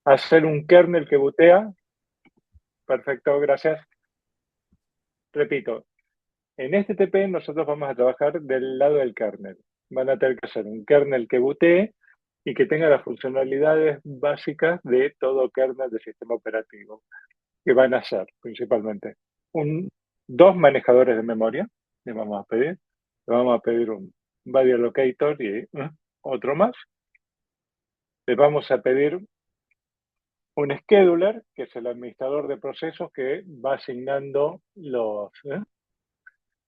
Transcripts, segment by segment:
hacer un kernel que bootea. Perfecto, gracias. Repito, en este TP nosotros vamos a trabajar del lado del kernel. Van a tener que hacer un kernel que bootee y que tenga las funcionalidades básicas de todo kernel de sistema operativo, que van a ser principalmente dos manejadores de memoria, le vamos a pedir. Le vamos a pedir un value allocator y otro más. Le vamos a pedir un scheduler, que es el administrador de procesos que va asignando los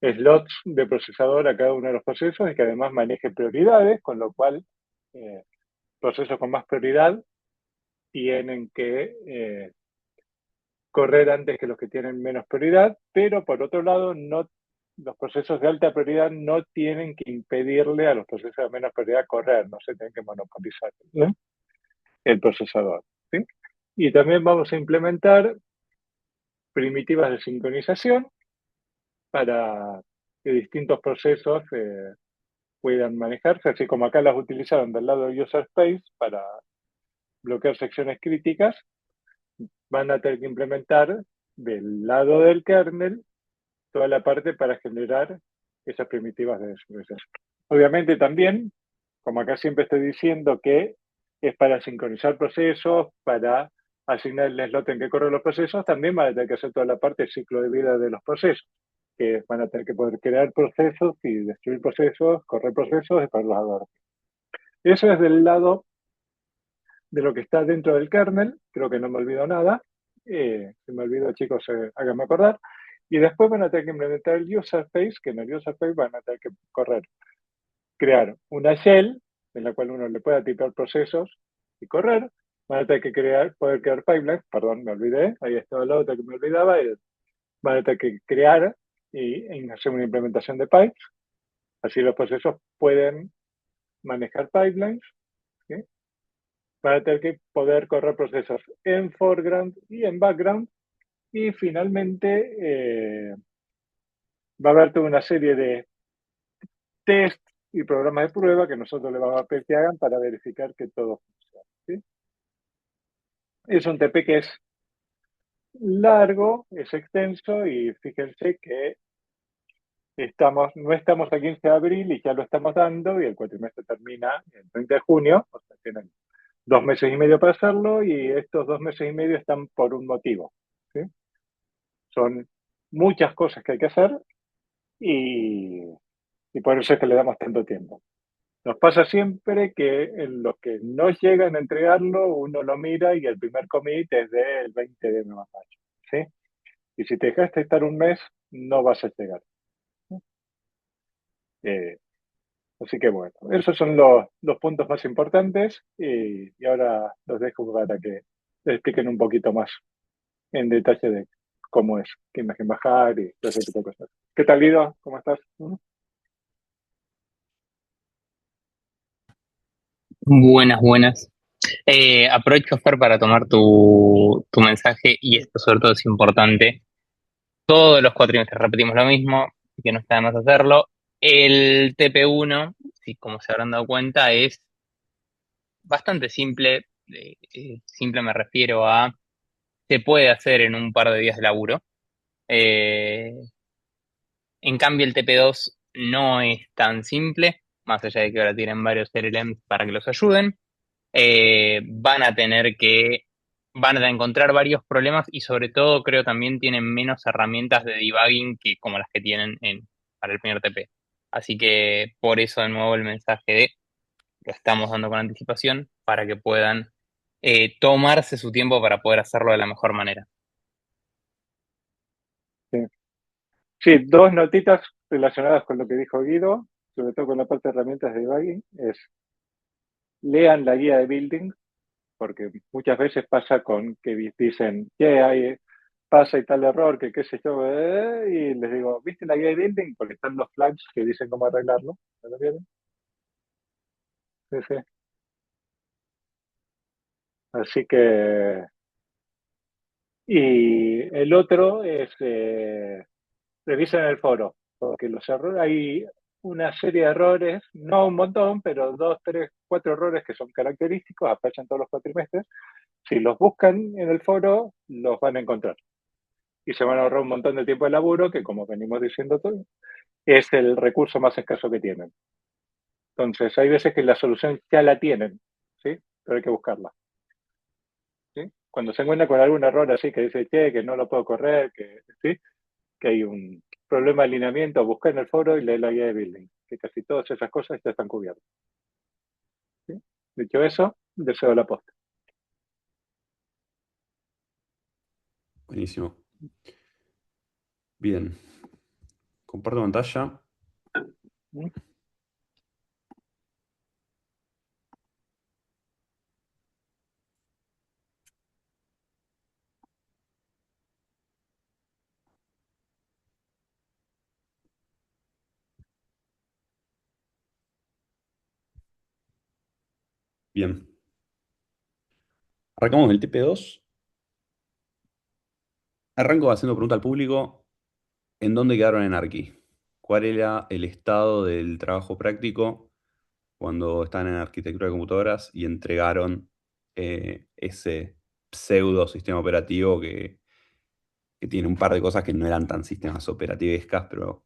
slots de procesador a cada uno de los procesos y que además maneje prioridades, con lo cual procesos con más prioridad tienen que correr antes que los que tienen menos prioridad, pero por otro lado, los procesos de alta prioridad no tienen que impedirle a los procesos de menos prioridad correr, no se tienen que monopolizar el procesador. ¿Sí? Y también vamos a implementar primitivas de sincronización para que distintos procesos puedan manejarse, así como acá las utilizaron del lado de user space para bloquear secciones críticas, van a tener que implementar del lado del kernel toda la parte para generar esas primitivas de sincronización. Obviamente también, como acá siempre estoy diciendo que es para sincronizar procesos, para asignar el slot en que corren los procesos, también van a tener que hacer toda la parte del ciclo de vida de los procesos, que van a tener que poder crear procesos y destruir procesos, correr procesos y poderlos adornar. Eso es del lado de lo que está dentro del kernel, creo que no me olvido nada. Si me olvido, chicos, háganme acordar. Y después van a tener que implementar el user space, que en el user space van a tener que crear una shell en la cual uno le pueda tipear procesos y correr. Van a tener que poder crear pipelines, perdón, me olvidé, ahí estaba la otra que me olvidaba. Van a tener que crear y hacer una implementación de pipes. Así los procesos pueden manejar pipelines. ¿Sí? Van a tener que poder correr procesos en foreground y en background. Y finalmente va a haber toda una serie de test y programas de prueba que nosotros le vamos a pedir que hagan para verificar que todo funciona. ¿Sí? Es un TP que es largo, es extenso y fíjense que no estamos a 15 de abril y ya lo estamos dando y el cuatrimestre termina el 30 de junio, o sea, tienen 2 meses y medio para hacerlo y estos 2 meses y medio están por un motivo. ¿Sí? Son muchas cosas que hay que hacer y, y por eso es que le damos tanto tiempo. Nos pasa siempre que en los que no llegan a entregarlo, uno lo mira y el primer commit es del 20 de mayo. ¿Sí? Y si te dejaste estar un mes, no vas a llegar. Eh, Así que bueno, esos son los puntos más importantes y ahora los dejo para que les expliquen un poquito más en detalle de cómo es, qué imagen bajar y todo ese tipo de cosas. ¿Qué tal, Guido? ¿Cómo estás? Buenas, buenas. Aprovecho, Fer, para tomar tu mensaje y esto sobre todo es importante. Todos los cuatrimestres repetimos lo mismo, que no está de más hacerlo. El TP1, si como se habrán dado cuenta, es bastante simple. Simple me refiero a, se puede hacer en un par de días de laburo. Eh, en cambio, el TP2 no es tan simple, más allá de que ahora tienen varios LLMs para que los ayuden. Van a tener que, van a encontrar varios problemas y sobre todo creo también tienen menos herramientas de debugging que como las que tienen para el primer TP. Así que por eso de nuevo el mensaje de lo estamos dando con anticipación para que puedan tomarse su tiempo para poder hacerlo de la mejor manera. Sí. Sí, dos notitas relacionadas con lo que dijo Guido, sobre todo con la parte de herramientas de debugging, es lean la guía de building, porque muchas veces pasa con que dicen, que hay, pasa y tal error, que qué sé yo, y les digo, ¿viste la guía de building? Porque están los flags que dicen cómo arreglarlo. ¿No lo vieron? Sí, sí. Así que, y el otro es, revisen el foro, porque los errores, hay una serie de errores, no un montón, pero 2, 3, 4 errores que son característicos, aparecen todos los cuatrimestres, Si los buscan en el foro, los van a encontrar. Y se van a ahorrar un montón de tiempo de laburo, que como venimos diciendo todo, es el recurso más escaso que tienen. Entonces, hay veces que la solución ya la tienen, ¿sí? Pero hay que buscarla. ¿Sí? Cuando se encuentra con algún error así que dice, che, que no lo puedo correr, que, ¿sí? Que hay un problema de alineamiento, busca en el foro y lee la guía de building, que casi todas esas cosas ya están cubiertas. ¿Sí? Dicho eso, deseo la posta. Buenísimo. Bien. Comparto pantalla. ¿Mm? Bien. Arrancamos el TP2. Arranco haciendo pregunta al público. ¿En dónde quedaron en Arqui? ¿Cuál era el estado del trabajo práctico cuando estaban en arquitectura de computadoras y entregaron ese pseudo sistema operativo que tiene un par de cosas que no eran tan sistemas operativescas, pero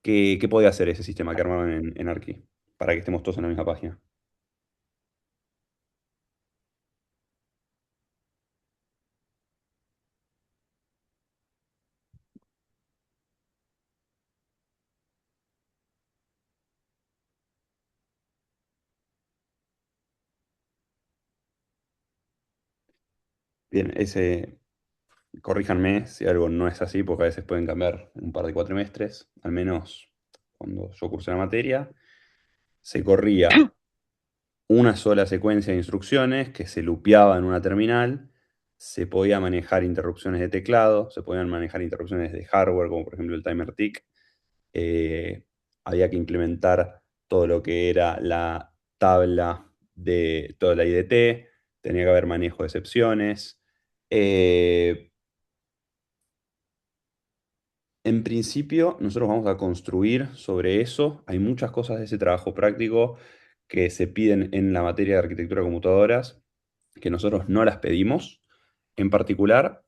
¿qué podía hacer ese sistema que armaron en Arqui? Para que estemos todos en la misma página. Bien, corríjanme si algo no es así, porque a veces pueden cambiar en un par de cuatrimestres, al menos cuando yo cursé la materia, se corría una sola secuencia de instrucciones que se lupeaba en una terminal, se podía manejar interrupciones de teclado, se podían manejar interrupciones de hardware, como por ejemplo el timer tick, eh, había que implementar todo lo que era la tabla de toda la IDT, tenía que haber manejo de excepciones. En principio, nosotros vamos a construir sobre eso. Hay muchas cosas de ese trabajo práctico que se piden en la materia de arquitectura de computadoras que nosotros no las pedimos. En particular,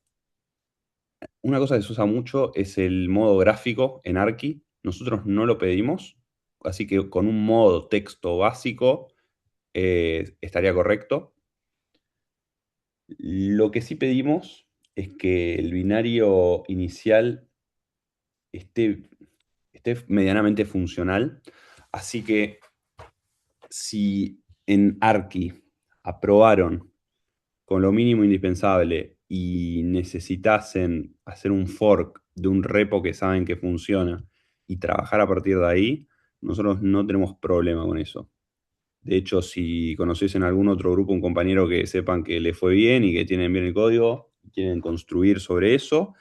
una cosa que se usa mucho es el modo gráfico en Arqui. Nosotros no lo pedimos, así que con un modo texto básico estaría correcto. Lo que sí pedimos es que el binario inicial esté, esté medianamente funcional. Así que si en Arqui aprobaron con lo mínimo indispensable y necesitasen hacer un fork de un repo que saben que funciona y trabajar a partir de ahí, nosotros no tenemos problema con eso. De hecho, si conociesen algún otro grupo, un compañero que sepan que le fue bien y que tienen bien el código, y quieren construir sobre eso,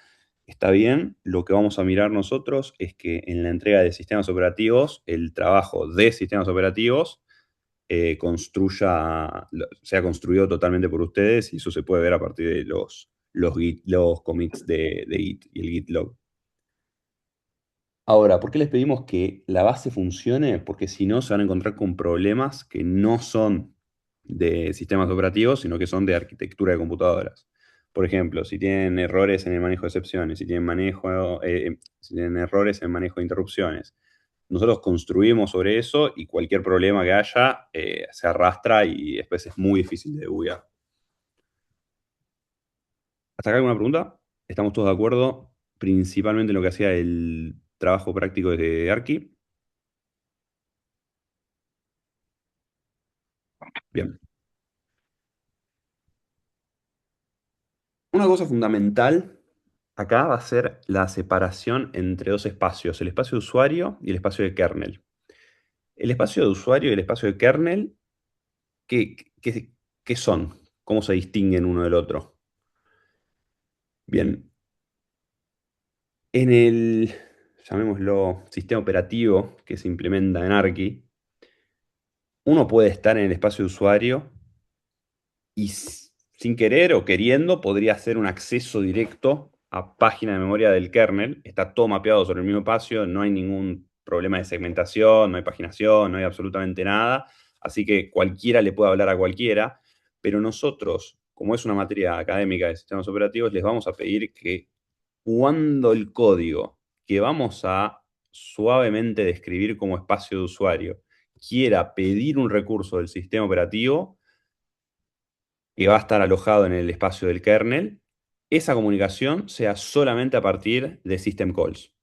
está bien. Lo que vamos a mirar nosotros es que en la entrega de sistemas operativos, el trabajo de sistemas operativos sea construido totalmente por ustedes y eso se puede ver a partir de los commits de Git y el Git log. Ahora, ¿por qué les pedimos que la base funcione? Porque si no, se van a encontrar con problemas que no son de sistemas operativos, sino que son de arquitectura de computadoras. Por ejemplo, si tienen errores en el manejo de excepciones, si tienen errores en el manejo de interrupciones. Nosotros construimos sobre eso y cualquier problema que haya se arrastra y después es muy difícil de debuguear. ¿Hasta acá alguna pregunta? ¿Estamos todos de acuerdo? Principalmente en lo que hacía el trabajo práctico desde Arqui. Bien. Una cosa fundamental acá va a ser la separación entre dos espacios, el espacio de usuario y el espacio de kernel. El espacio de usuario y el espacio de kernel, ¿qué, qué- qué son? ¿Cómo se distinguen uno del otro? Bien, en el, llamémoslo, sistema operativo que se implementa en Arqui, uno puede estar en el espacio de usuario y sin querer o queriendo podría hacer un acceso directo a página de memoria del kernel. Está todo mapeado sobre el mismo espacio, no hay ningún problema de segmentación, no hay paginación, no hay absolutamente nada. Así que cualquiera le puede hablar a cualquiera, pero nosotros, como es una materia académica de sistemas operativos, les vamos a pedir que cuando el código que vamos a suavemente describir como espacio de usuario quiera pedir un recurso del sistema operativo que va a estar alojado en el espacio del kernel, esa comunicación sea solamente a partir de system calls.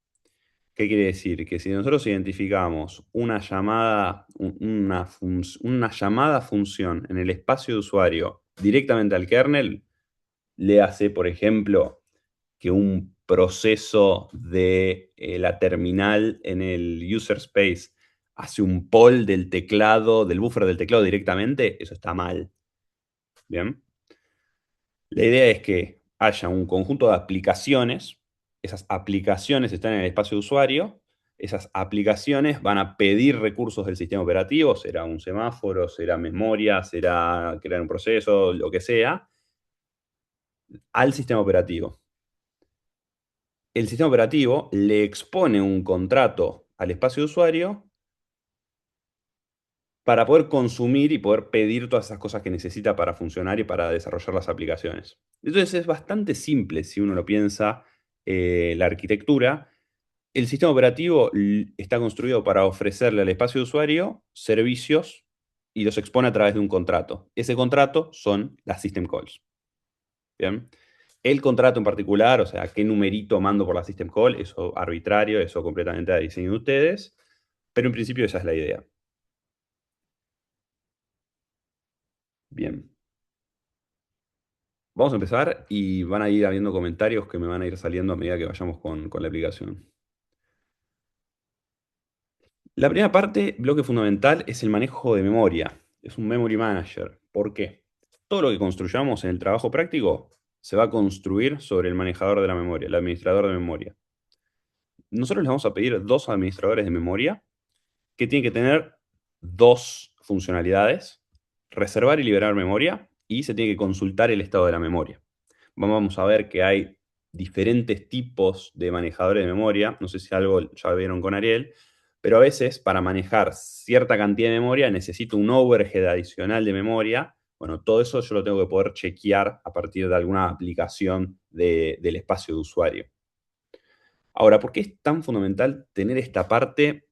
¿Qué quiere decir? Que si nosotros identificamos una llamada, una llamada función en el espacio de usuario directamente al kernel, le hace, por ejemplo, que un proceso de la terminal en el user space hace un poll del teclado, del buffer del teclado directamente, eso está mal. ¿Bien? La idea es que haya un conjunto de aplicaciones, esas aplicaciones están en el espacio de usuario, esas aplicaciones van a pedir recursos del sistema operativo, será un semáforo, será memoria, será crear un proceso, lo que sea, al sistema operativo. El sistema operativo le expone un contrato al espacio de usuario para poder consumir y poder pedir todas esas cosas que necesita para funcionar y para desarrollar las aplicaciones. Entonces es bastante simple si uno lo piensa, la arquitectura. El sistema operativo está construido para ofrecerle al espacio de usuario servicios y los expone a través de un contrato. Ese contrato son las system calls. ¿Bien? El contrato en particular, o sea, qué numerito mando por la system call, eso arbitrario, eso completamente a diseño de ustedes, pero en principio esa es la idea. Bien. Vamos a empezar y van a ir habiendo comentarios que me van a ir saliendo a medida que vayamos con la aplicación. La primera parte, bloque fundamental, es el manejo de memoria. Es un memory manager. ¿Por qué? Todo lo que construyamos en el trabajo práctico se va a construir sobre el manejador de la memoria, el administrador de memoria. Nosotros les vamos a pedir dos administradores de memoria que tienen que tener dos funcionalidades: reservar y liberar memoria, y se tiene que consultar el estado de la memoria. Vamos a ver que hay diferentes tipos de manejadores de memoria. No sé si algo ya vieron con Ariel, pero a veces para manejar cierta cantidad de memoria necesito un overhead adicional de memoria. Bueno, todo eso yo lo tengo que poder chequear a partir de alguna aplicación del espacio de usuario. Ahora, ¿por qué es tan fundamental tener esta parte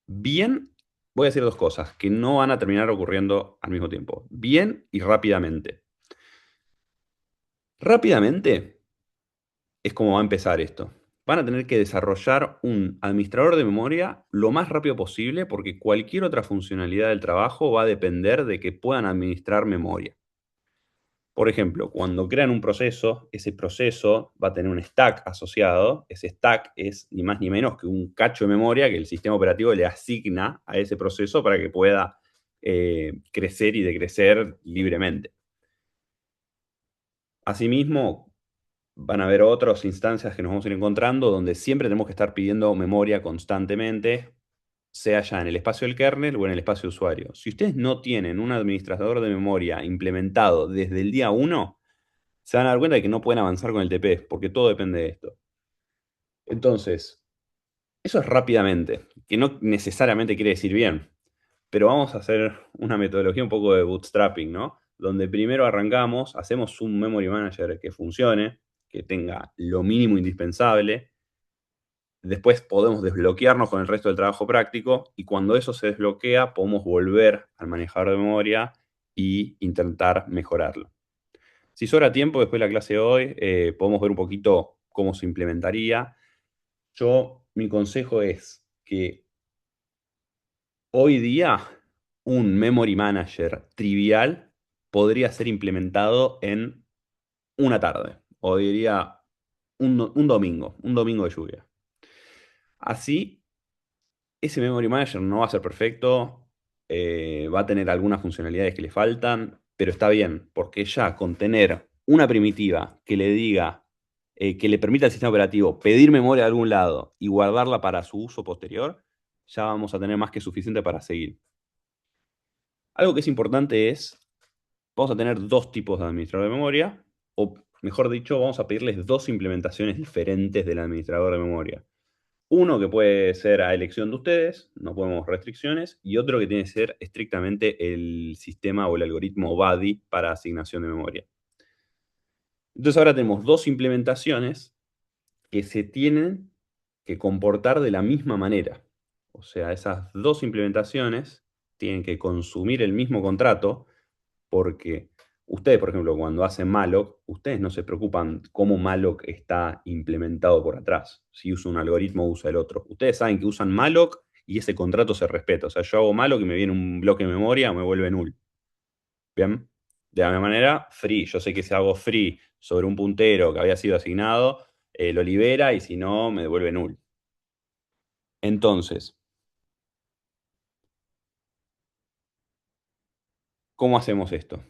bien? Voy a decir dos cosas que no van a terminar ocurriendo al mismo tiempo. Bien y rápidamente. Rápidamente es como va a empezar esto. Van a tener que desarrollar un administrador de memoria lo más rápido posible porque cualquier otra funcionalidad del trabajo va a depender de que puedan administrar memoria. Por ejemplo, cuando crean un proceso, ese proceso va a tener un stack asociado. Ese stack es ni más ni menos que un cacho de memoria que el sistema operativo le asigna a ese proceso para que pueda crecer y decrecer libremente. Asimismo, van a haber otras instancias que nos vamos a ir encontrando donde siempre tenemos que estar pidiendo memoria constantemente, sea ya en el espacio del kernel o en el espacio de usuario. Si ustedes no tienen un administrador de memoria implementado desde el día 1, se van a dar cuenta de que no pueden avanzar con el TP, porque todo depende de esto. Entonces, eso es rápidamente, que no necesariamente quiere decir bien, pero vamos a hacer una metodología un poco de bootstrapping, ¿no? Donde primero arrancamos, hacemos un memory manager que funcione, que tenga lo mínimo indispensable. Después podemos desbloquearnos con el resto del trabajo práctico, y cuando eso se desbloquea podemos volver al manejador de memoria e intentar mejorarlo. Si sobra tiempo después de la clase de hoy, podemos ver un poquito cómo se implementaría. Mi consejo es que hoy día un memory manager trivial podría ser implementado en una tarde, o diría un domingo de lluvia. Así, ese memory manager no va a ser perfecto, va a tener algunas funcionalidades que le faltan, pero está bien, porque ya con tener una primitiva que le diga, que le permita al sistema operativo pedir memoria de algún lado y guardarla para su uso posterior, ya vamos a tener más que suficiente para seguir. Algo que es importante es, vamos a tener dos tipos de administrador de memoria, o mejor dicho, vamos a pedirles dos implementaciones diferentes del administrador de memoria. Uno que puede ser a elección de ustedes, no ponemos restricciones, y otro que tiene que ser estrictamente el sistema o el algoritmo BudDy para asignación de memoria. Entonces ahora tenemos dos implementaciones que se tienen que comportar de la misma manera. O sea, esas dos implementaciones tienen que consumir el mismo contrato porque ustedes, por ejemplo, cuando hacen malloc, ustedes no se preocupan cómo malloc está implementado por atrás. Si usa un algoritmo o usa el otro. Ustedes saben que usan malloc y ese contrato se respeta. O sea, yo hago malloc y me viene un bloque de memoria o me vuelve null. ¿Bien? De la misma manera, free. Yo sé que si hago free sobre un puntero que había sido asignado, lo libera y si no, me devuelve null. Entonces, ¿cómo hacemos esto?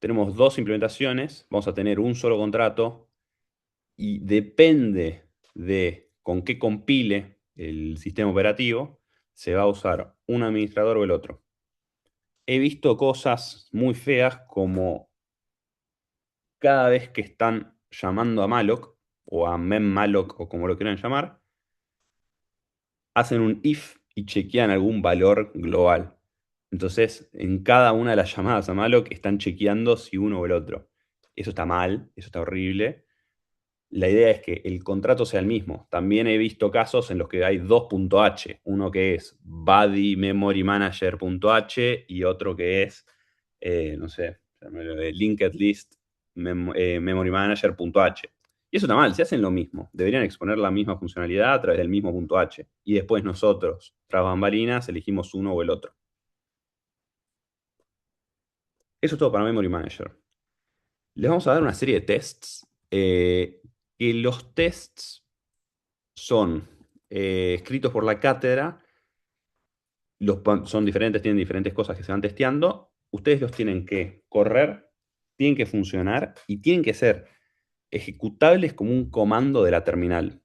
Tenemos dos implementaciones, vamos a tener un solo contrato y depende de con qué compile el sistema operativo, se va a usar un administrador o el otro. He visto cosas muy feas como cada vez que están llamando a malloc o a memmalloc o como lo quieran llamar, hacen un if y chequean algún valor global. Entonces, en cada una de las llamadas a malloc están chequeando si uno o el otro. Eso está mal, eso está horrible. La idea es que el contrato sea el mismo. También he visto casos en los que hay dos .h, uno que es buddy memory manager.h y otro que es, no sé, linked list memory manager.h. Y eso está mal, si hacen lo mismo, deberían exponer la misma funcionalidad a través del mismo .h. Y después nosotros, tras bambalinas, elegimos uno o el otro. Eso es todo para Memory Manager. Les vamos a dar una serie de tests. Que los tests son escritos por la cátedra, son diferentes, tienen diferentes cosas que se van testeando. Ustedes los tienen que correr, tienen que funcionar y tienen que ser ejecutables como un comando de la terminal.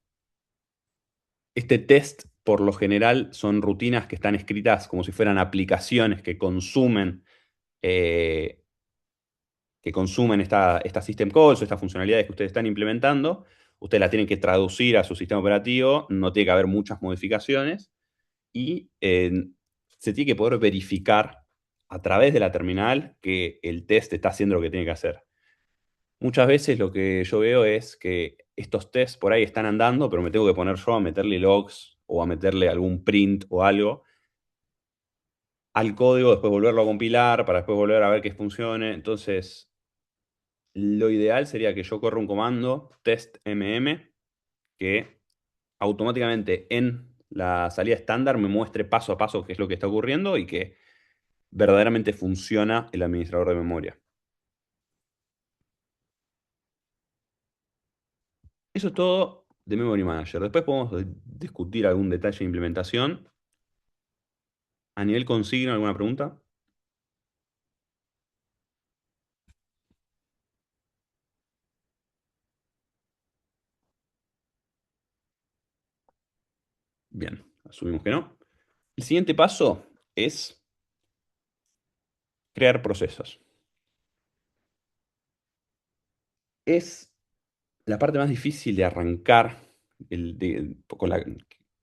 Este test, por lo general, son rutinas que están escritas como si fueran aplicaciones eh, que consumen esta system calls o estas funcionalidades que ustedes están implementando. Ustedes la tienen que traducir a su sistema operativo, no tiene que haber muchas modificaciones y se tiene que poder verificar a través de la terminal que el test está haciendo lo que tiene que hacer. Muchas veces lo que yo veo es que estos tests por ahí están andando, pero me tengo que poner yo a meterle logs o a meterle algún print o algo al código, después volverlo a compilar para después volver a ver que funcione. Entonces, lo ideal sería que yo corra un comando testmm que automáticamente en la salida estándar me muestre paso a paso qué es lo que está ocurriendo y que verdaderamente funciona el administrador de memoria. Eso es todo de Memory Manager. Después podemos discutir algún detalle de implementación. A nivel consigna, ¿alguna pregunta? Bien, asumimos que no. El siguiente paso es crear procesos. Es la parte más difícil de arrancar.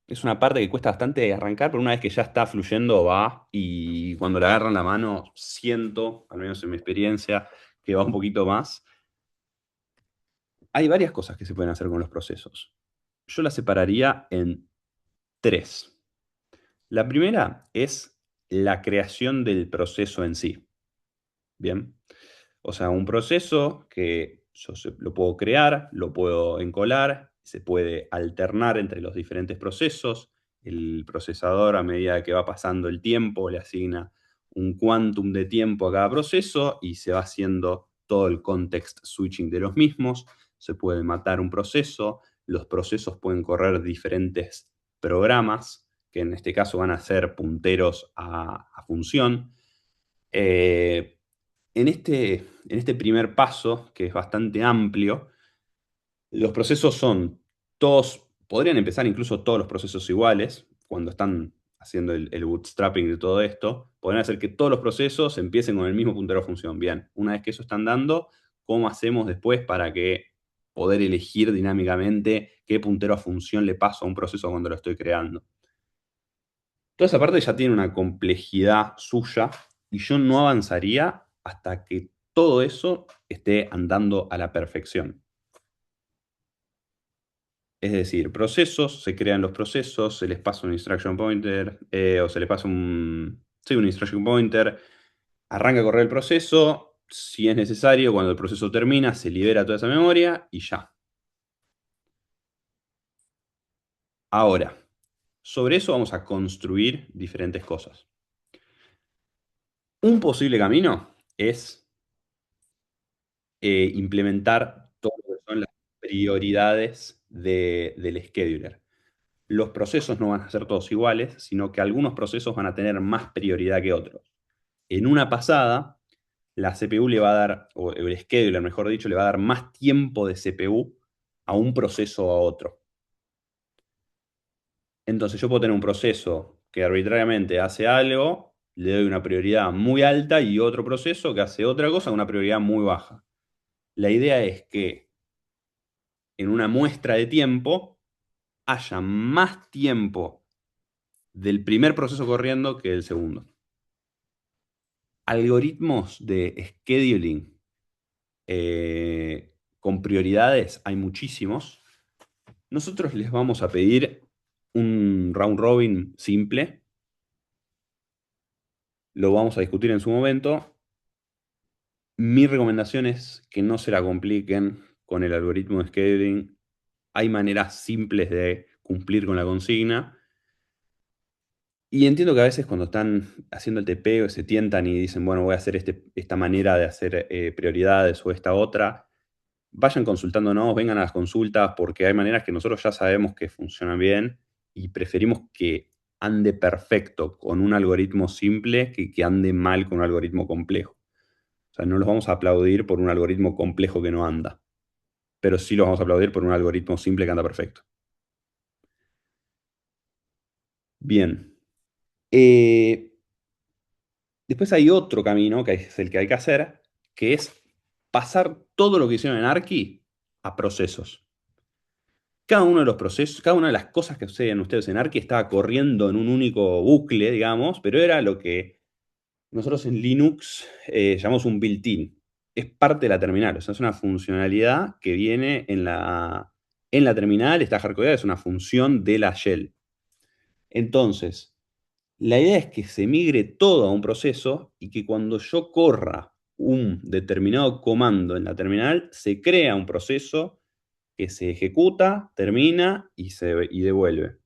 Es una parte que cuesta bastante arrancar, pero una vez que ya está fluyendo va y cuando le agarran la mano siento, al menos en mi experiencia, que va un poquito más. Hay varias cosas que se pueden hacer con los procesos. Yo las separaría en tres. La primera es la creación del proceso en sí. Bien. O sea, un proceso que lo puedo crear, lo puedo encolar, se puede alternar entre los diferentes procesos. El procesador, a medida que va pasando el tiempo, le asigna un quantum de tiempo a cada proceso y se va haciendo todo el context switching de los mismos. Se puede matar un proceso. Los procesos pueden correr diferentes programas, que en este caso van a ser punteros a función. En este primer paso, que es bastante amplio, los procesos son todos, podrían empezar incluso todos los procesos iguales, cuando están haciendo el bootstrapping de todo esto, podrían hacer que todos los procesos empiecen con el mismo puntero a función. Bien, una vez que eso están dando, ¿cómo hacemos después para que poder elegir dinámicamente qué puntero a función le paso a un proceso cuando lo estoy creando. Toda esa parte ya tiene una complejidad suya y yo no avanzaría hasta que todo eso esté andando a la perfección. Es decir, procesos, se crean los procesos, se les pasa un instruction pointer, o se les pasa sí, un instruction pointer, arranca a correr el proceso, si es necesario, cuando el proceso termina, se libera toda esa memoria y ya. Ahora, sobre eso vamos a construir diferentes cosas. Un posible camino es implementar todo lo que son las prioridades del scheduler. Los procesos no van a ser todos iguales, sino que algunos procesos van a tener más prioridad que otros. En una pasada, la CPU le va a dar, o el scheduler, mejor dicho, le va a dar más tiempo de CPU a un proceso o a otro. Entonces yo puedo tener un proceso que arbitrariamente hace algo, le doy una prioridad muy alta, y otro proceso que hace otra cosa con una prioridad muy baja. La idea es que en una muestra de tiempo haya más tiempo del primer proceso corriendo que del segundo. Algoritmos de scheduling con prioridades hay muchísimos. Nosotros les vamos a pedir un round robin simple. Lo vamos a discutir en su momento. Mi recomendación es que no se la compliquen con el algoritmo de scheduling. Hay maneras simples de cumplir con la consigna. Y entiendo que a veces cuando están haciendo el TP se tientan y dicen, bueno, voy a hacer esta manera de hacer prioridades o esta otra. Vayan consultándonos, vengan a las consultas, porque hay maneras que nosotros ya sabemos que funcionan bien y preferimos que ande perfecto con un algoritmo simple que ande mal con un algoritmo complejo. O sea, no los vamos a aplaudir por un algoritmo complejo que no anda, pero sí los vamos a aplaudir por un algoritmo simple que anda perfecto. Bien. Después hay otro camino, que es el que hay que hacer, que es pasar todo lo que hicieron en Arqui a procesos. Cada uno de los procesos, cada una de las cosas que suceden ustedes en Arqui estaba corriendo en un único bucle, digamos, pero era lo que nosotros en Linux llamamos un built-in. Es parte de la terminal, o sea, es una funcionalidad que viene en la terminal, está hardcodeada, es una función de la shell. Entonces, la idea es que se migre todo a un proceso y que cuando yo corra un determinado comando en la terminal, se crea un proceso que se ejecuta, termina y devuelve.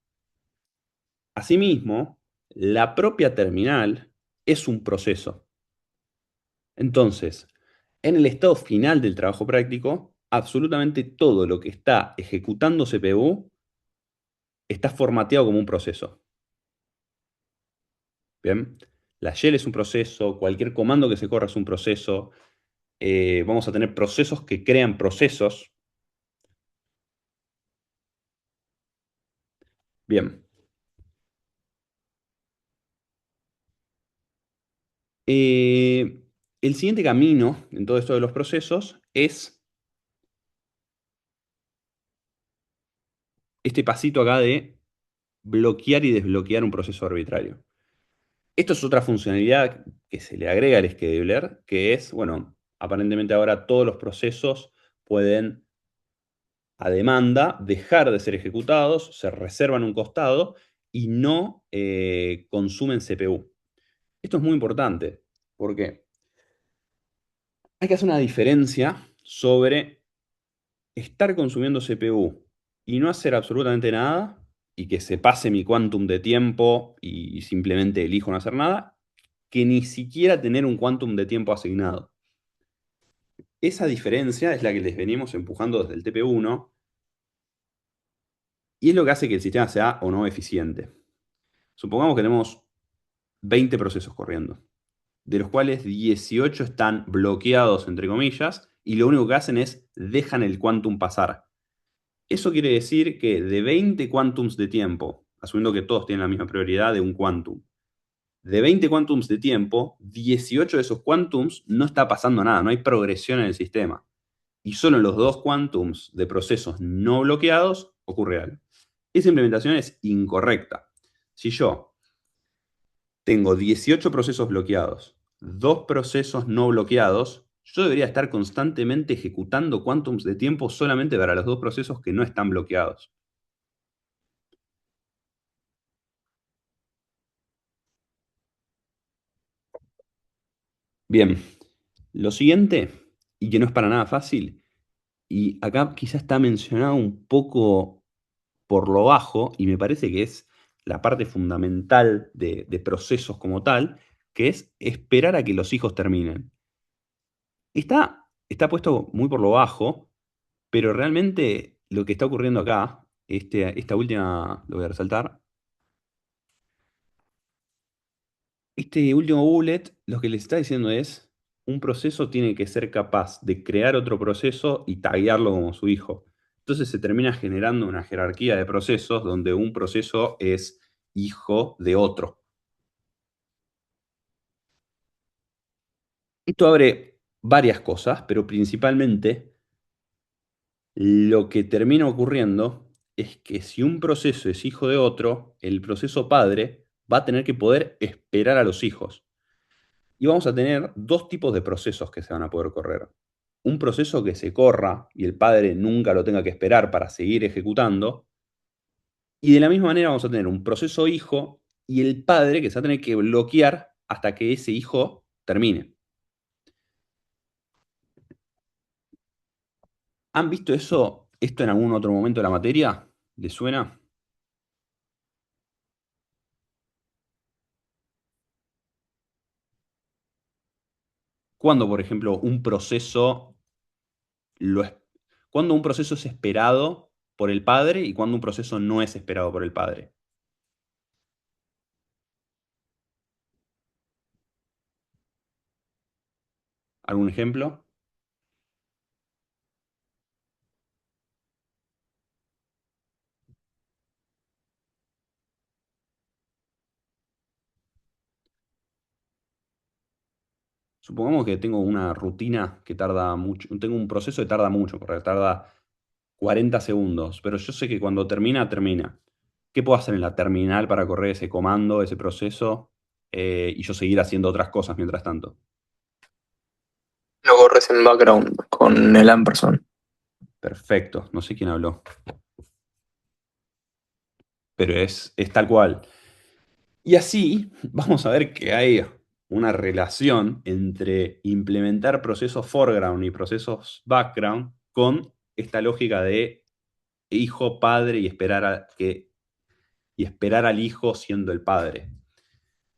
Asimismo, la propia terminal es un proceso. Entonces, en el estado final del trabajo práctico, absolutamente todo lo que está ejecutando CPU está formateado como un proceso. Bien, la shell es un proceso, cualquier comando que se corra es un proceso. Vamos a tener procesos que crean procesos. Bien. El siguiente camino en todo esto de los procesos es este pasito acá de bloquear y desbloquear un proceso arbitrario. Esto es otra funcionalidad que se le agrega al scheduler, que es, bueno, aparentemente ahora todos los procesos pueden, a demanda, dejar de ser ejecutados, se reservan un costado y no consumen CPU. Esto es muy importante, porque hay que hacer una diferencia sobre estar consumiendo CPU y no hacer absolutamente nada, y que se pase mi quantum de tiempo y simplemente elijo no hacer nada, que ni siquiera tener un quantum de tiempo asignado. Esa diferencia es la que les venimos empujando desde el TP1 y es lo que hace que el sistema sea o no eficiente. Supongamos que tenemos 20 procesos corriendo, de los cuales 18 están bloqueados, entre comillas, y lo único que hacen es dejan el quantum pasar. Eso quiere decir que de 20 quantums de tiempo, asumiendo que todos tienen la misma prioridad de un quantum, de 20 quantums de tiempo, 18 de esos quantums no está pasando nada, no hay progresión en el sistema. y solo en los dos quantums de procesos no bloqueados ocurre algo. Esa implementación es incorrecta. Si yo tengo 18 procesos bloqueados, dos procesos no bloqueados, yo debería estar constantemente ejecutando quantums de tiempo solamente para los dos procesos que no están bloqueados. Bien, lo siguiente, y que no es para nada fácil, y acá quizás está mencionado un poco por lo bajo, y me parece que es la parte fundamental de procesos como tal, que es esperar a que los hijos terminen. Está puesto muy por lo bajo, pero realmente lo que está ocurriendo acá, esta última, lo voy a resaltar, este último bullet lo que les está diciendo es, un proceso tiene que ser capaz de crear otro proceso y taguearlo como su hijo. Entonces se termina generando una jerarquía de procesos donde un proceso es hijo de otro. Esto abre varias cosas, pero principalmente lo que termina ocurriendo es que si un proceso es hijo de otro, el proceso padre va a tener que poder esperar a los hijos. Y vamos a tener dos tipos de procesos que se van a poder correr. Un proceso que se corra y el padre nunca lo tenga que esperar para seguir ejecutando. Y de la misma manera vamos a tener un proceso hijo y el padre que se va a tener que bloquear hasta que ese hijo termine. ¿Han visto esto en algún otro momento de la materia? ¿Les suena? Cuando, por ejemplo, lo es- cuando un proceso es esperado por el padre y cuando un proceso no es esperado por el padre. ¿Algún ejemplo? Supongamos que tengo una rutina que tarda mucho, tengo un proceso que tarda mucho, porque tarda 40 segundos, pero yo sé que cuando termina, termina. ¿Qué puedo hacer en la terminal para correr ese comando, ese proceso, y yo seguir haciendo otras cosas mientras tanto? Lo corres en background con el ampersand. Perfecto, no sé quién habló, pero es tal cual. Y así vamos a ver que hay una relación entre implementar procesos foreground y procesos background con esta lógica de hijo, padre y esperar al hijo siendo el padre.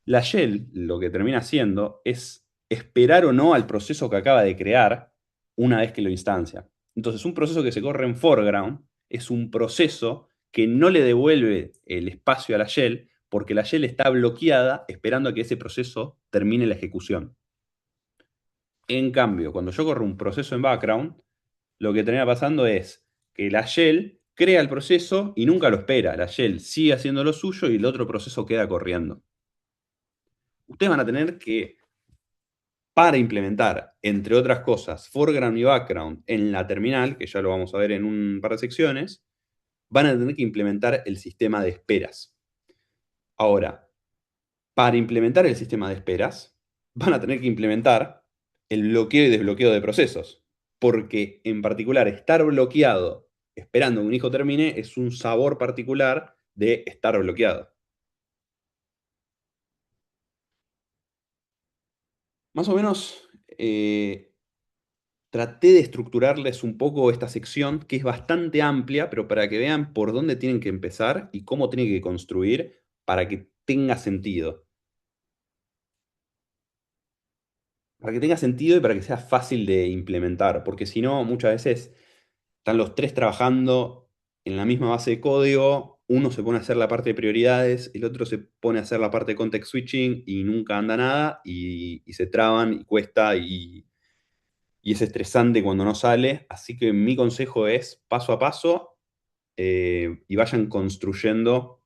La shell lo que termina haciendo es esperar o no al proceso que acaba de crear una vez que lo instancia. Entonces, un proceso que se corre en foreground es un proceso que no le devuelve el espacio a la shell porque la shell está bloqueada esperando a que ese proceso termine la ejecución. En cambio, cuando yo corro un proceso en background, lo que termina pasando es que la shell crea el proceso y nunca lo espera. La shell sigue haciendo lo suyo y el otro proceso queda corriendo. Ustedes van a tener que, para implementar, entre otras cosas, foreground y background en la terminal, que ya lo vamos a ver en un par de secciones, van a tener que implementar el sistema de esperas. Ahora, para implementar el sistema de esperas, van a tener que implementar el bloqueo y desbloqueo de procesos. Porque en particular estar bloqueado esperando que un hijo termine es un sabor particular de estar bloqueado. Más o menos traté de estructurarles un poco esta sección, que es bastante amplia, pero para que vean por dónde tienen que empezar y cómo tienen que construir para que tenga sentido. Para que tenga sentido y para que sea fácil de implementar, porque si no, muchas veces están los tres trabajando en la misma base de código, uno se pone a hacer la parte de prioridades, el otro se pone a hacer la parte de context switching y nunca anda nada y se traban y cuesta y es estresante cuando no sale. Así que mi consejo es paso a paso y vayan construyendo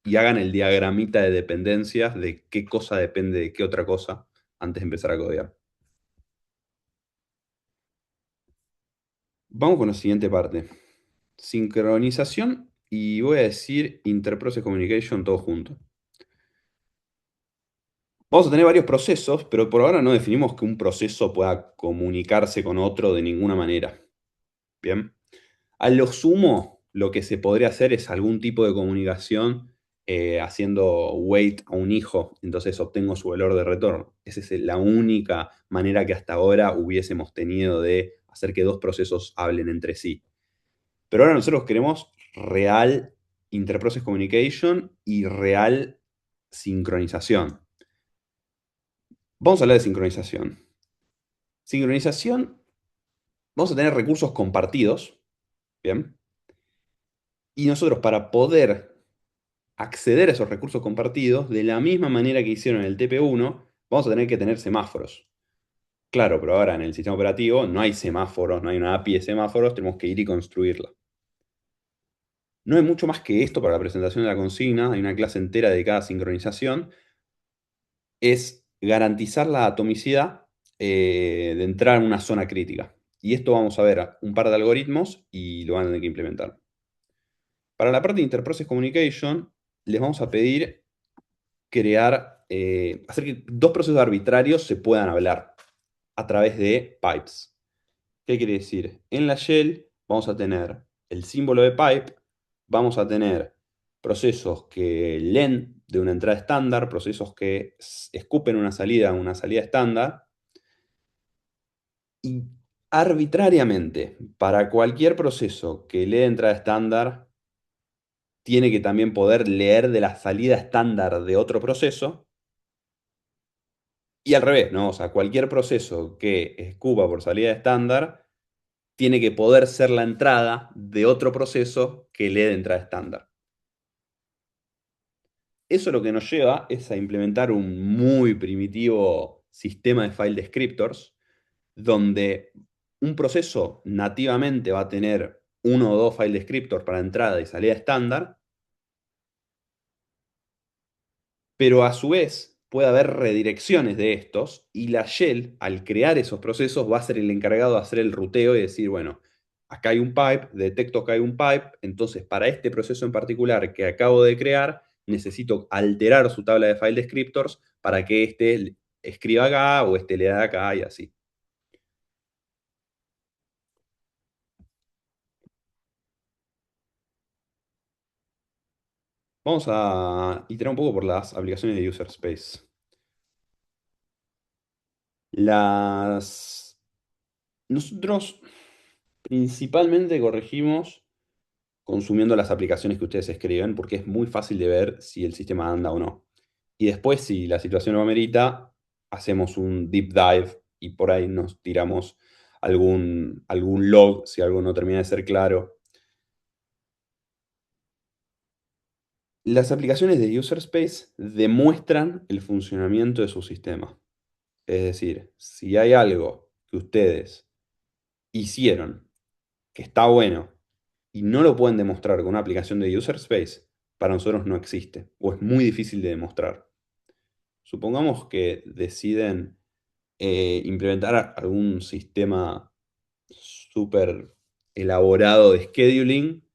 y hagan el diagramita de dependencias de qué cosa depende de qué otra cosa antes de empezar a codear. Vamos con la siguiente parte. Sincronización y voy a decir Interprocess Communication todo junto. Vamos a tener varios procesos, pero por ahora no definimos que un proceso pueda comunicarse con otro de ninguna manera. Bien. A lo sumo, lo que se podría hacer es algún tipo de comunicación haciendo wait a un hijo, entonces obtengo su valor de retorno. Esa es la única manera que hasta ahora hubiésemos tenido de hacer que dos procesos hablen entre sí. Pero ahora nosotros queremos real interprocess communication y real sincronización. Vamos a hablar de sincronización. Sincronización, vamos a tener recursos compartidos, ¿bien? Y nosotros para poder acceder a esos recursos compartidos, de la misma manera que hicieron en el TP1, vamos a tener que tener semáforos. Claro, pero ahora en el sistema operativo no hay semáforos, no hay una API de semáforos, tenemos que ir y construirla. No hay mucho más que esto para la presentación de la consigna, hay una clase entera dedicada a sincronización. Es garantizar la atomicidad de entrar en una zona crítica. Y esto vamos a ver un par de algoritmos y lo van a tener que implementar. Para la parte de Interprocess Communication, les vamos a pedir crear, hacer que dos procesos arbitrarios se puedan hablar a través de pipes. ¿Qué quiere decir? En la shell vamos a tener el símbolo de pipe, vamos a tener procesos que leen de una entrada estándar, procesos que escupen una salida estándar, y arbitrariamente, para cualquier proceso que lee entrada estándar, tiene que también poder leer de la salida estándar de otro proceso, y al revés, ¿no? O sea, cualquier proceso que escupa por salida estándar tiene que poder ser la entrada de otro proceso que lee de entrada estándar. Eso lo que nos lleva es a implementar un muy primitivo sistema de file descriptors, donde un proceso nativamente va a tener uno o dos file descriptors para entrada y salida estándar, pero a su vez puede haber redirecciones de estos y la shell, al crear esos procesos, va a ser el encargado de hacer el ruteo y decir, bueno, acá hay un pipe, detecto que hay un pipe, entonces para este proceso en particular que acabo de crear, necesito alterar su tabla de file descriptors para que este escriba acá o este lea acá y así. Vamos a iterar un poco por las aplicaciones de user space. Nosotros principalmente corregimos consumiendo las aplicaciones que ustedes escriben, porque es muy fácil de ver si el sistema anda o no. Y después, si la situación lo amerita, hacemos un deep dive y por ahí nos tiramos algún log si algo no termina de ser claro. Las aplicaciones de user space demuestran el funcionamiento de su sistema. Es decir, si hay algo que ustedes hicieron que está bueno y no lo pueden demostrar con una aplicación de user space, para nosotros no existe o es muy difícil de demostrar. Supongamos que deciden implementar algún sistema súper elaborado de scheduling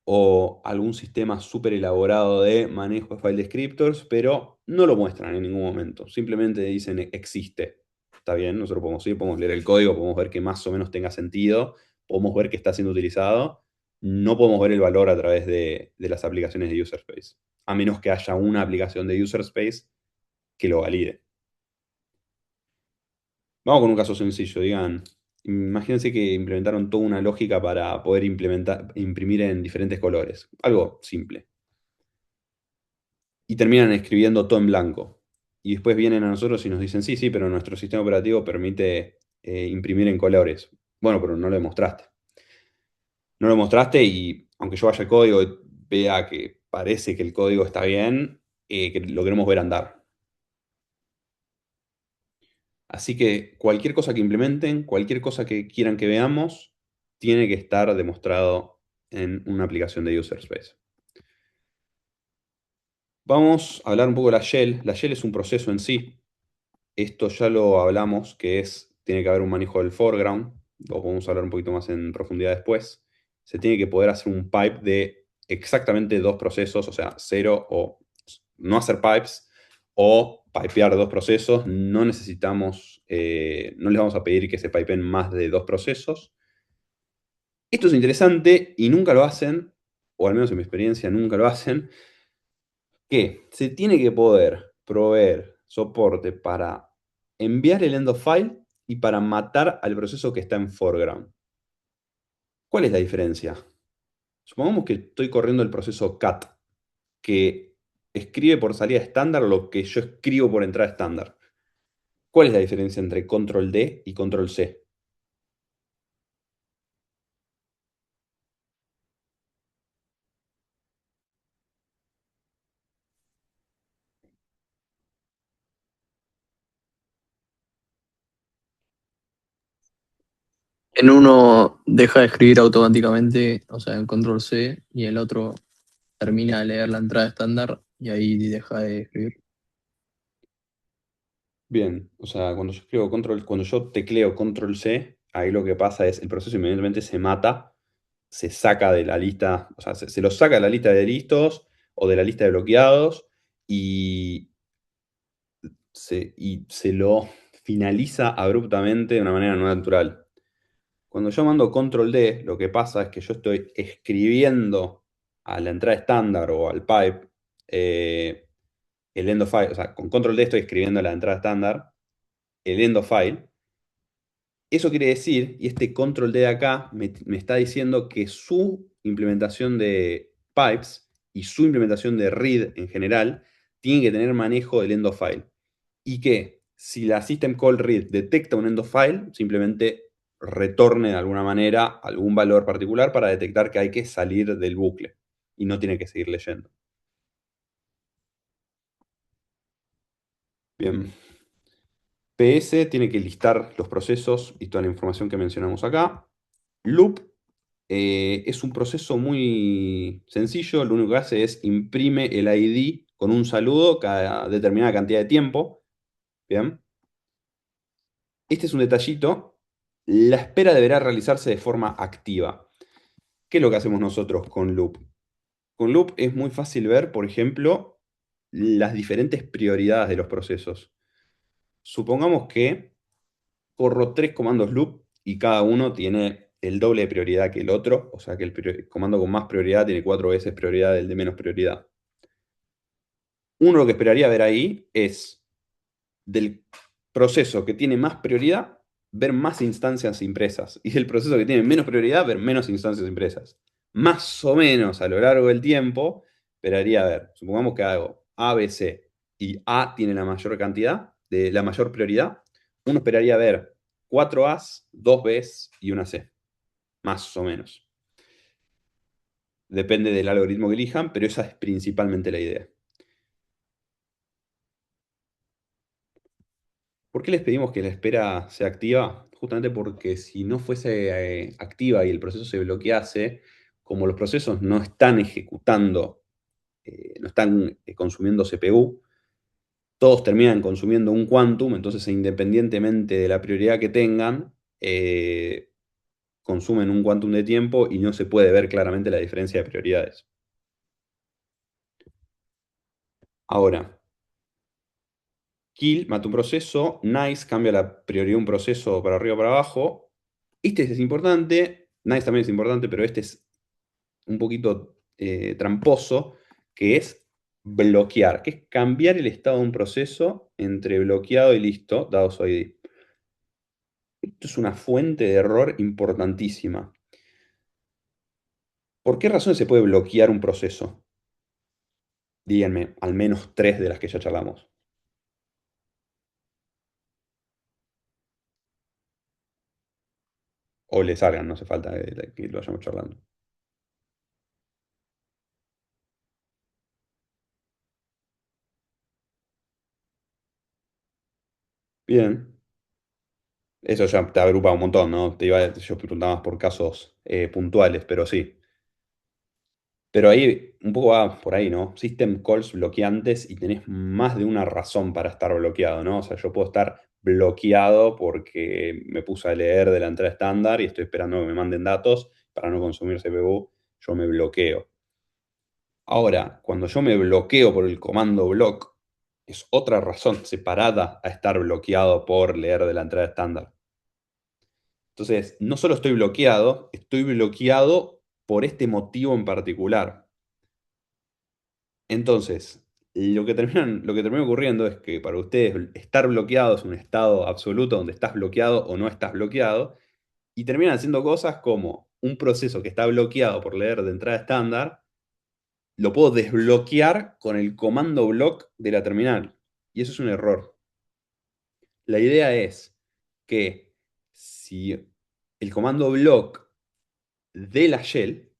o algún sistema súper elaborado de manejo de file descriptors, pero no lo muestran en ningún momento. Simplemente dicen existe. Está bien, nosotros podemos ir, podemos leer el código, podemos ver que más o menos tenga sentido, podemos ver que está siendo utilizado. No podemos ver el valor a través de las aplicaciones de user space, a menos que haya una aplicación de user space que lo valide. Vamos con un caso sencillo, digan, imagínense que implementaron toda una lógica para poder imprimir en diferentes colores. Algo simple. Y terminan escribiendo todo en blanco. Y después vienen a nosotros y nos dicen, sí, sí, pero nuestro sistema operativo permite imprimir en colores. Bueno, pero no lo demostraste. No lo mostraste y aunque yo vaya al código y vea que parece que el código está bien, que lo queremos ver andar. Así que cualquier cosa que implementen, cualquier cosa que quieran que veamos, tiene que estar demostrado en una aplicación de user space. Vamos a hablar un poco de la shell. La shell es un proceso en sí. Esto ya lo hablamos, tiene que haber un manejo del foreground. lo podemos hablar un poquito más en profundidad después, se tiene que poder hacer un pipe de exactamente dos procesos, o sea, cero o no hacer pipes o pipear dos procesos. No necesitamos, no les vamos a pedir que se pipeen más de dos procesos. Esto es interesante y nunca lo hacen, o al menos en mi experiencia nunca lo hacen, que se tiene que poder proveer soporte para enviar el end of file y para matar al proceso que está en foreground. ¿Cuál es la diferencia? Supongamos que estoy corriendo el proceso cat, que escribe por salida estándar lo que yo escribo por entrada estándar. ¿Cuál es la diferencia entre control D y control C? En uno deja de escribir automáticamente, o sea, en control C, y el otro termina de leer la entrada estándar y ahí deja de escribir. Bien, o sea, cuando yo tecleo control C, ahí lo que pasa es el proceso inmediatamente se mata, se saca de la lista, o sea, se lo saca de la lista de listos o de la lista de bloqueados y y se lo finaliza abruptamente de una manera no natural. Cuando yo mando control D, lo que pasa es que yo estoy escribiendo a la entrada estándar o al pipe el end of file, o sea, con control D estoy escribiendo a la entrada estándar el end of file. Eso quiere decir, y este control D de acá me está diciendo que su implementación de pipes y su implementación de read en general tiene que tener manejo del end of file. Y que si la system call read detecta un end of file, simplemente retorne de alguna manera algún valor particular para detectar que hay que salir del bucle y no tiene que seguir leyendo. Bien. PS tiene que listar los procesos y toda la información que mencionamos acá. Loop es un proceso muy sencillo, lo único que hace es imprime el ID con un saludo cada determinada cantidad de tiempo. Bien. Este es un detallito. La espera deberá realizarse de forma activa. ¿Qué es lo que hacemos nosotros con Loop? Con Loop es muy fácil ver, por ejemplo, las diferentes prioridades de los procesos. Supongamos que corro tres comandos loop y cada uno tiene el doble de prioridad que el otro, o sea que el comando con más prioridad tiene 4 veces prioridad del de menos prioridad. Uno lo que esperaría ver ahí es del proceso que tiene más prioridad, ver más instancias impresas, y del proceso que tiene menos prioridad, ver menos instancias impresas. Más o menos a lo largo del tiempo, esperaría ver, supongamos que hago A, B, C, y A tiene la mayor cantidad, de la mayor prioridad, uno esperaría ver 4 A's, 2 B's y una C, más o menos. Depende del algoritmo que elijan, pero esa es principalmente la idea. ¿Por qué les pedimos que la espera sea activa? Justamente porque si no fuese activa y el proceso se bloquease, como los procesos no están ejecutando, no están consumiendo CPU, todos terminan consumiendo un quantum, entonces independientemente de la prioridad que tengan, consumen un quantum de tiempo y no se puede ver claramente la diferencia de prioridades. Ahora, kill mata un proceso, nice cambia la prioridad de un proceso para arriba o para abajo. Este es importante, nice también es importante, pero este es un poquito tramposo, que es bloquear, que es cambiar el estado de un proceso entre bloqueado y listo, dado su ID. Esto es una fuente de error importantísima. ¿Por qué razón se puede bloquear un proceso? Díganme, al menos 3 de las que ya charlamos. O le salgan, no hace falta que lo vayamos charlando. Bien. Eso ya te agrupa un montón, ¿no? Yo preguntaba más por casos puntuales, pero sí. Pero ahí un poco va por ahí, ¿no? System calls bloqueantes y tenés más de una razón para estar bloqueado, ¿no? O sea, yo puedo estar bloqueado porque me puse a leer de la entrada estándar y estoy esperando que me manden datos para no consumir CPU, yo me bloqueo. Ahora, cuando yo me bloqueo por el comando block, es otra razón separada a estar bloqueado por leer de la entrada estándar. Entonces, no solo estoy bloqueado por este motivo en particular. Entonces, lo que termina ocurriendo es que para ustedes estar bloqueado es un estado absoluto donde estás bloqueado o no estás bloqueado, y terminan haciendo cosas como un proceso que está bloqueado por leer de entrada estándar, lo puedo desbloquear con el comando block de la terminal. Y eso es un error. La idea es que si el comando block de la shell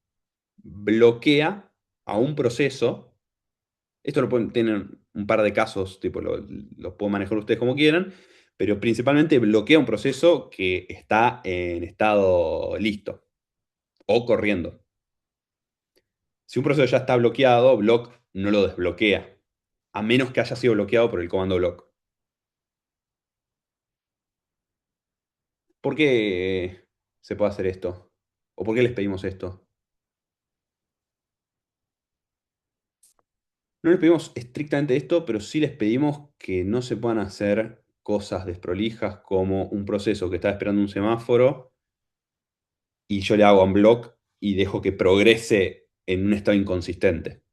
bloquea a un proceso, esto lo pueden tener un par de casos, tipo lo pueden manejar ustedes como quieran, pero principalmente bloquea un proceso que está en estado listo o corriendo. Si un proceso ya está bloqueado, block no lo desbloquea, a menos que haya sido bloqueado por el comando block. ¿Por qué se puede hacer esto? ¿O por qué les pedimos esto? No les pedimos estrictamente esto, pero sí les pedimos que no se puedan hacer cosas desprolijas como un proceso que está esperando un semáforo y yo le hago unblock y dejo que progrese en un estado inconsistente.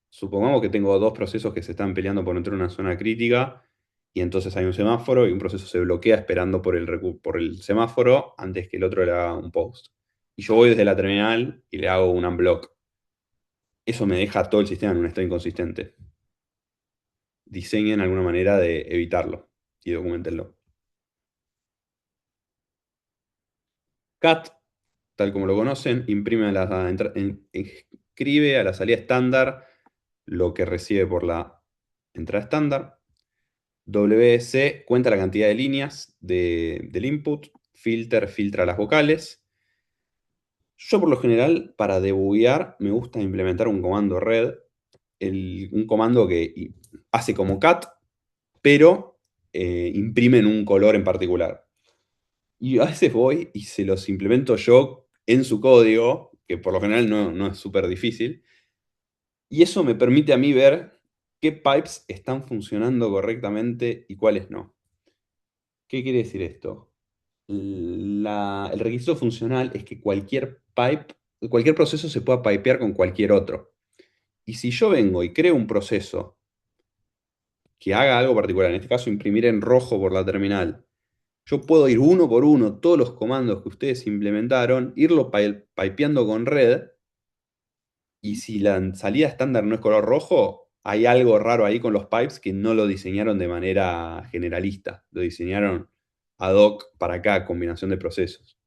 Supongamos que tengo dos procesos que se están peleando por entrar en una zona crítica y entonces hay un semáforo y un proceso se bloquea esperando por el semáforo antes que el otro le haga un post. Y yo voy desde la terminal y le hago un unblock. Eso me deja todo el sistema en un estado inconsistente. Diseñen alguna manera de evitarlo y documentenlo. CAT, tal como lo conocen, escribe a la salida estándar lo que recibe por la entrada estándar. WC cuenta la cantidad de líneas del input. Filtra las vocales. Yo por lo general, para debuguear, me gusta implementar un comando red. Un comando que hace como cat, pero imprime en un color en particular. Y a veces voy y se los implemento yo en su código, que por lo general no es súper difícil. Y eso me permite a mí ver qué pipes están funcionando correctamente y cuáles no. ¿Qué quiere decir esto? El requisito funcional es que cualquier proceso se pueda pipear con cualquier otro. Y si yo vengo y creo un proceso que haga algo particular, en este caso imprimir en rojo por la terminal, yo puedo ir uno por uno todos los comandos que ustedes implementaron, irlo pipeando con red, y si la salida estándar no es color rojo, hay algo raro ahí con los pipes que no lo diseñaron de manera generalista, lo diseñaron ad hoc para cada combinación de procesos.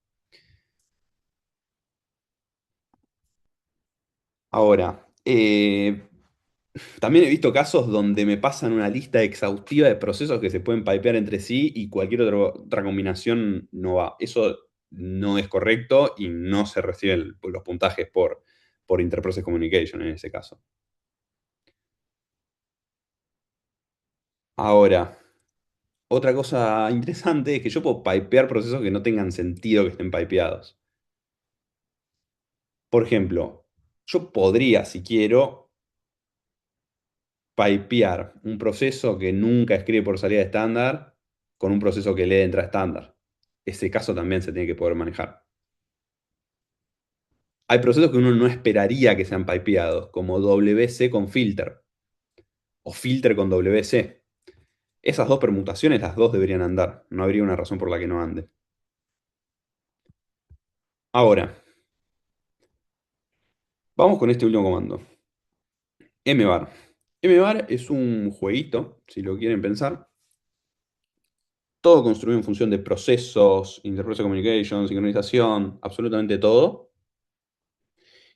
Ahora, también he visto casos donde me pasan una lista exhaustiva de procesos que se pueden pipear entre sí y cualquier otra combinación no va. Eso no es correcto y no se reciben los puntajes por Interprocess Communication en ese caso. Ahora, otra cosa interesante es que yo puedo pipear procesos que no tengan sentido que estén pipeados. Por ejemplo, yo podría, si quiero, pipear un proceso que nunca escribe por salida estándar con un proceso que lee de entrada estándar. Ese caso también se tiene que poder manejar. Hay procesos que uno no esperaría que sean pipeados, como WC con filter o filter con WC. Esas dos permutaciones, las dos deberían andar. No habría una razón por la que no ande. Ahora, vamos con este último comando. mbar. Mbar es un jueguito, si lo quieren pensar. Todo construido en función de procesos, interprocess communication, sincronización, absolutamente todo.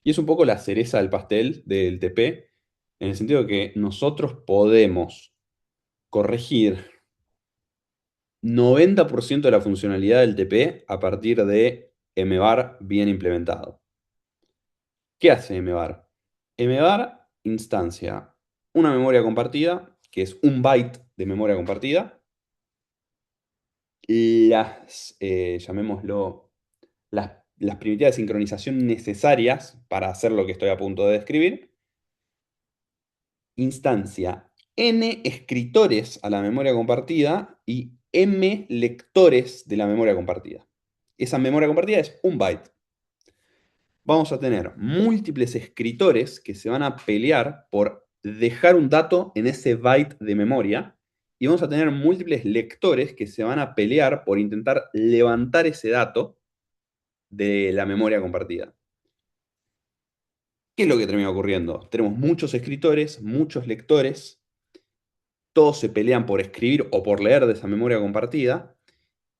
Y es un poco la cereza del pastel del TP, en el sentido de que nosotros podemos corregir 90% de la funcionalidad del TP a partir de mbar bien implementado. ¿Qué hace mbar? Mbar instancia una memoria compartida, que es un byte de memoria compartida, llamémoslo, las primitivas de sincronización necesarias para hacer lo que estoy a punto de describir. Instancia n escritores a la memoria compartida y m lectores de la memoria compartida. Esa memoria compartida es un byte. Vamos a tener múltiples escritores que se van a pelear por dejar un dato en ese byte de memoria, y vamos a tener múltiples lectores que se van a pelear por intentar levantar ese dato de la memoria compartida. ¿Qué es lo que termina ocurriendo? Tenemos muchos escritores, muchos lectores, todos se pelean por escribir o por leer de esa memoria compartida,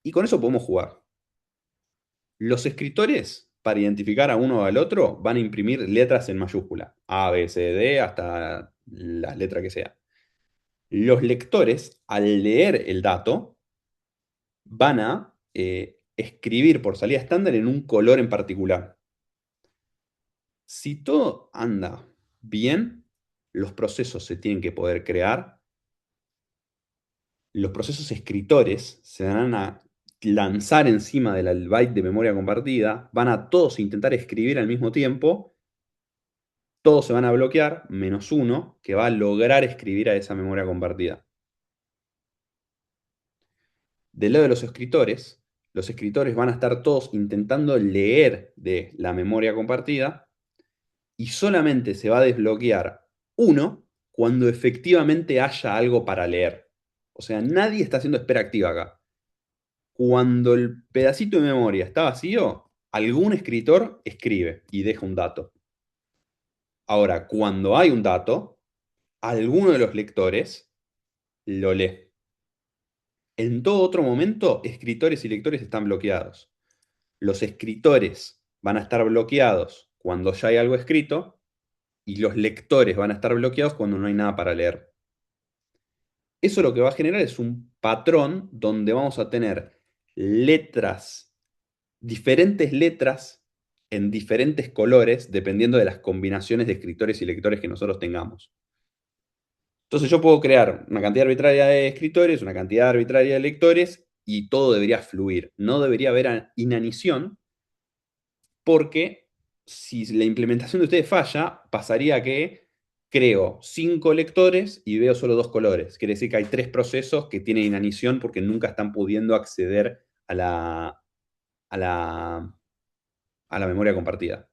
y con eso podemos jugar. Los escritores, para identificar a uno o al otro, van a imprimir letras en mayúscula, A, B, C, D, hasta la letra que sea. Los lectores, al leer el dato, van a escribir por salida estándar en un color en particular. Si todo anda bien, los procesos se tienen que poder crear. Los procesos escritores se van a lanzar encima del byte de memoria compartida, van a todos intentar escribir al mismo tiempo, todos se van a bloquear, menos uno, que va a lograr escribir a esa memoria compartida. Del lado de los escritores van a estar todos intentando leer de la memoria compartida, y solamente se va a desbloquear uno cuando efectivamente haya algo para leer. O sea, nadie está haciendo espera activa acá. Cuando el pedacito de memoria está vacío, algún escritor escribe y deja un dato. Ahora, cuando hay un dato, alguno de los lectores lo lee. En todo otro momento, escritores y lectores están bloqueados. Los escritores van a estar bloqueados cuando ya hay algo escrito, y los lectores van a estar bloqueados cuando no hay nada para leer. Eso lo que va a generar es un patrón donde vamos a tener letras, diferentes letras en diferentes colores, dependiendo de las combinaciones de escritores y lectores que nosotros tengamos. Entonces yo puedo crear una cantidad arbitraria de escritores, una cantidad arbitraria de lectores, y todo debería fluir. No debería haber inanición, porque si la implementación de ustedes falla, pasaría que creo 5 lectores y veo solo 2 colores. Quiere decir que hay 3 procesos que tienen inanición porque nunca están pudiendo acceder a la memoria compartida.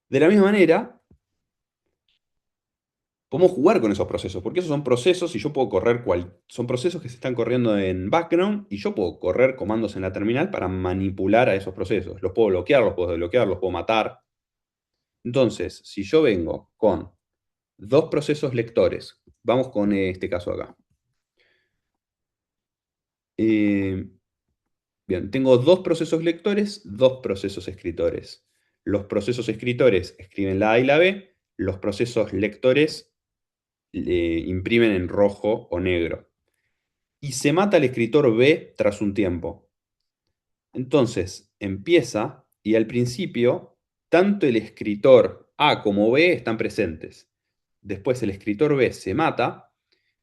De la misma manera, podemos jugar con esos procesos, porque esos son procesos y yo puedo correr son procesos que se están corriendo en background, y yo puedo correr comandos en la terminal para manipular a esos procesos. Los puedo bloquear, los puedo desbloquear, los puedo matar. Entonces, si yo vengo con 2 procesos lectores, vamos con este caso acá. Bien, tengo 2 procesos lectores, 2 procesos escritores. Los procesos escritores escriben la A y la B, los procesos lectores imprimen en rojo o negro. Y se mata al escritor B tras un tiempo. Entonces empieza, y al principio tanto el escritor A como B están presentes. Después el escritor B se mata,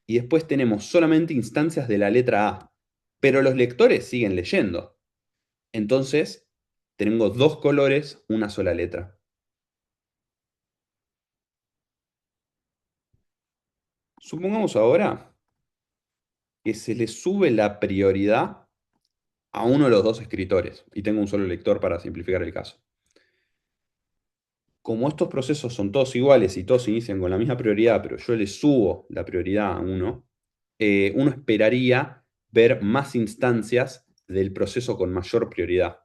y después tenemos solamente instancias de la letra A, pero los lectores siguen leyendo. Entonces tengo 2 colores, una sola letra. Supongamos ahora que se le sube la prioridad a uno de los 2 escritores, y tengo un solo lector para simplificar el caso. Como estos procesos son todos iguales y todos inician con la misma prioridad, pero yo le subo la prioridad a uno, uno esperaría ver más instancias del proceso con mayor prioridad.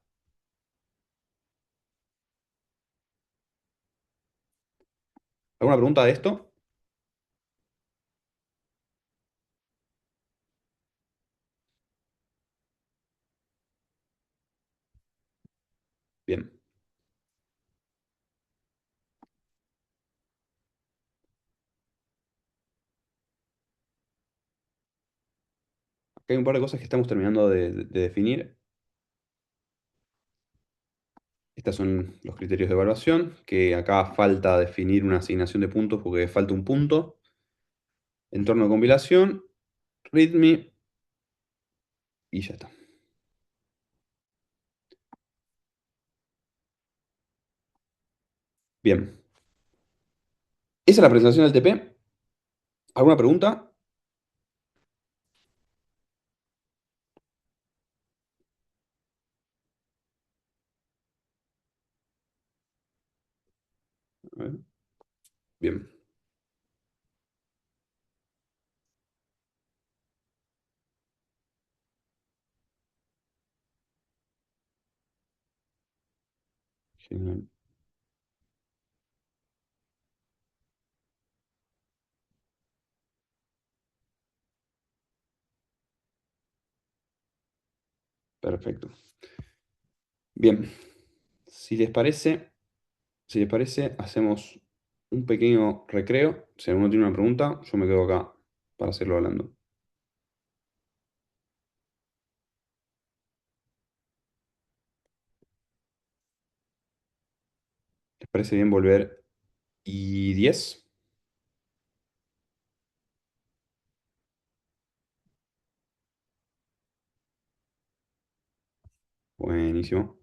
¿Alguna pregunta de esto? Bien. Acá hay un par de cosas que estamos terminando de definir. Estos son los criterios de evaluación, que acá falta definir una asignación de puntos porque falta un punto. entorno de compilación, readme, y ya está. Bien. Esa es la presentación del TP. ¿Alguna pregunta? A ver. Bien. Genial. Perfecto. Bien. Si les parece, hacemos un pequeño recreo. Si alguno tiene una pregunta, yo me quedo acá para seguirlo hablando. ¿Les parece bien volver I10? Buenísimo.